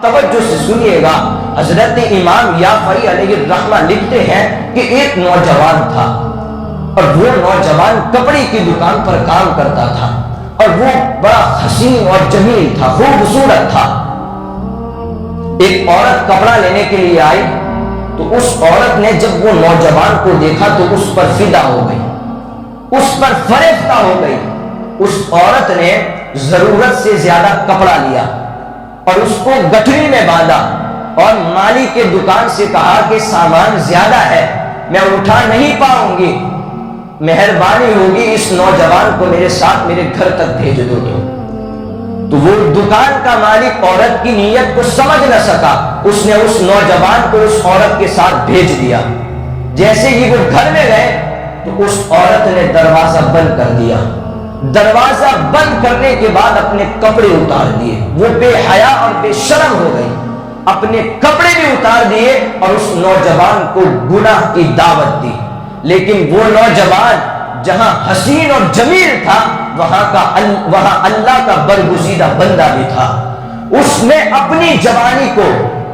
توجہ سے سنیے گا، حضرت امام یافعی علیہ الرحمہ لکھتے ہیں کہ ایک نوجوان تھا اور وہ نوجوان کپڑے کی دکان پر کام کرتا تھا اور وہ بڑا حسین اور جمیل تھا، خوبصورت تھا۔ ایک عورت کپڑا لینے کے لیے آئی تو اس عورت نے جب وہ نوجوان کو دیکھا تو اس پر فدا ہو گئی، اس پر فریفتہ ہو گئی۔ اس عورت نے ضرورت سے زیادہ کپڑا لیا اور اس کو گٹھری میں باندھا اور مالی کے دکان سے کہا کہ سامان زیادہ ہے، میں اٹھا نہیں پاؤں گی، مہربانی ہوگی اس نوجوان کو میرے ساتھ میرے گھر تک بھیج دو۔ تو وہ دکان کا مالک عورت کی نیت کو سمجھ نہ سکا، اس نے اس نوجوان کو اس عورت کے ساتھ بھیج دیا۔ جیسے ہی وہ گھر میں گئے تو اس عورت نے دروازہ بند کر دیا، دروازہ بند کرنے کے بعد اپنے کپڑے اتار دیے، وہ بے حیا اور بے شرم ہو گئی، اپنے کپڑے بھی اتار دیے اور اس نوجوان کو گناہ کی دعوت دی۔ لیکن وہ نوجوان جہاں حسین اور جمیل تھا وہاں اللہ کا برگزیدہ بندہ بھی تھا، اس نے اپنی جوانی کو،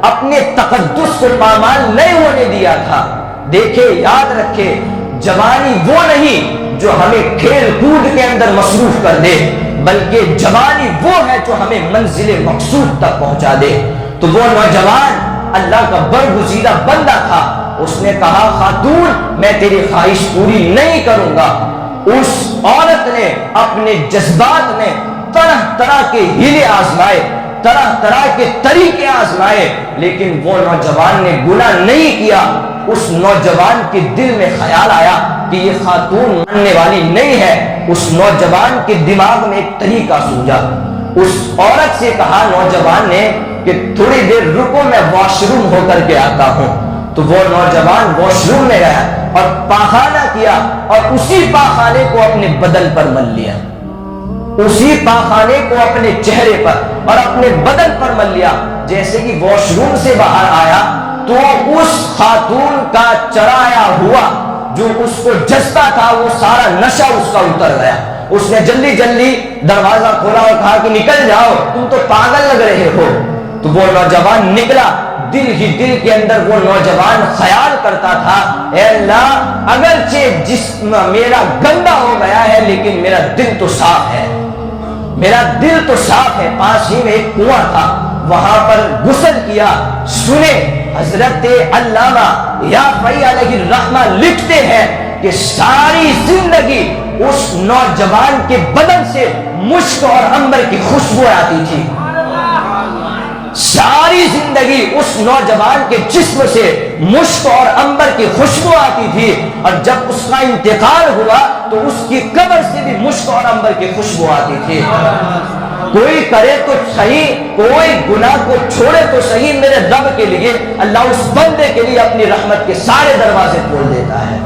اپنے تقدس کو پامال نہیں ہونے دیا تھا۔ دیکھے، یاد رکھے، جوانی وہ نہیں جو ہمیں کھیل کود کے اندر مصروف کر دے، بلکہ جوانی وہ ہے جو ہمیں منزل مقصود تک پہنچا دے۔ تو وہ نوجوان اللہ کا برگزیدہ بندہ تھا، اس نے کہا خاتون میں تیری خواہش پوری نہیں کروں گا۔ اس عورت نے اپنے جذبات میں طرح طرح کے ہیلے آزمائے، طرح طرح کے طریقے آزمائے، لیکن وہ نوجوان نے گناہ نہیں کیا۔ اس نوجوان کے دل میں خیال آیا کہ یہ خاتون ماننے والی نہیں ہے۔ اس نوجوان کے دماغ میں ایک طریقہ سوجا، اس عورت سے کہا نوجوان نے کہ تھوڑی دیر رکو، میں واش روم ہو کر کے آتا ہوں۔ تو وہ نوجوان واش روم میں گیا اور پاخانہ کیا اور اسی پاخانے کو اپنے بدن پر مل لیا، اسی پاخانے کو اپنے چہرے پر اور اپنے بدن پر مل لیا۔ جیسے کہ واش روم سے باہر آیا تو اس خاتون کا چرایا ہوا جو اس کو جذبہ تھا وہ سارا نشہ اس کا اتر گیا۔ اس نے جلدی جلدی دروازہ کھولا اور کہا کہ نکل جاؤ، تم تو پاگل لگ رہے ہو۔ تو وہ نوجوان نکلا، دل ہی دل کے اندر وہ نوجوان خیال کرتا تھا، اے اللہ اگرچہ جسم میرا گندا ہو گیا ہے لیکن میرا دل تو صاف ہے، میرا دل تو صاف ہے۔ پاس ہی میں ایک کنواں تھا، وہاں پر غسل کیا۔ سنے، حضرت علامہ یافعی علیہ الرحمہ لکھتے ہیں کہ ساری زندگی اس نوجوان کے بدن سے مشک اور عنبر کی خوشبو آتی تھی، ساری زندگی اس نوجوان کے جسم سے مشک اور عنبر کی خوشبو آتی تھی، اور جب اس کا انتقال ہوا تو اس کی قبر سے بھی مشک اور عنبر کی خوشبو آتی تھی۔ کوئی کرے تو صحیح، کوئی گناہ کو چھوڑے تو صحیح، میرے رب کے لیے، اللہ اس بندے کے لیے اپنی رحمت کے سارے دروازے کھول دیتا ہے۔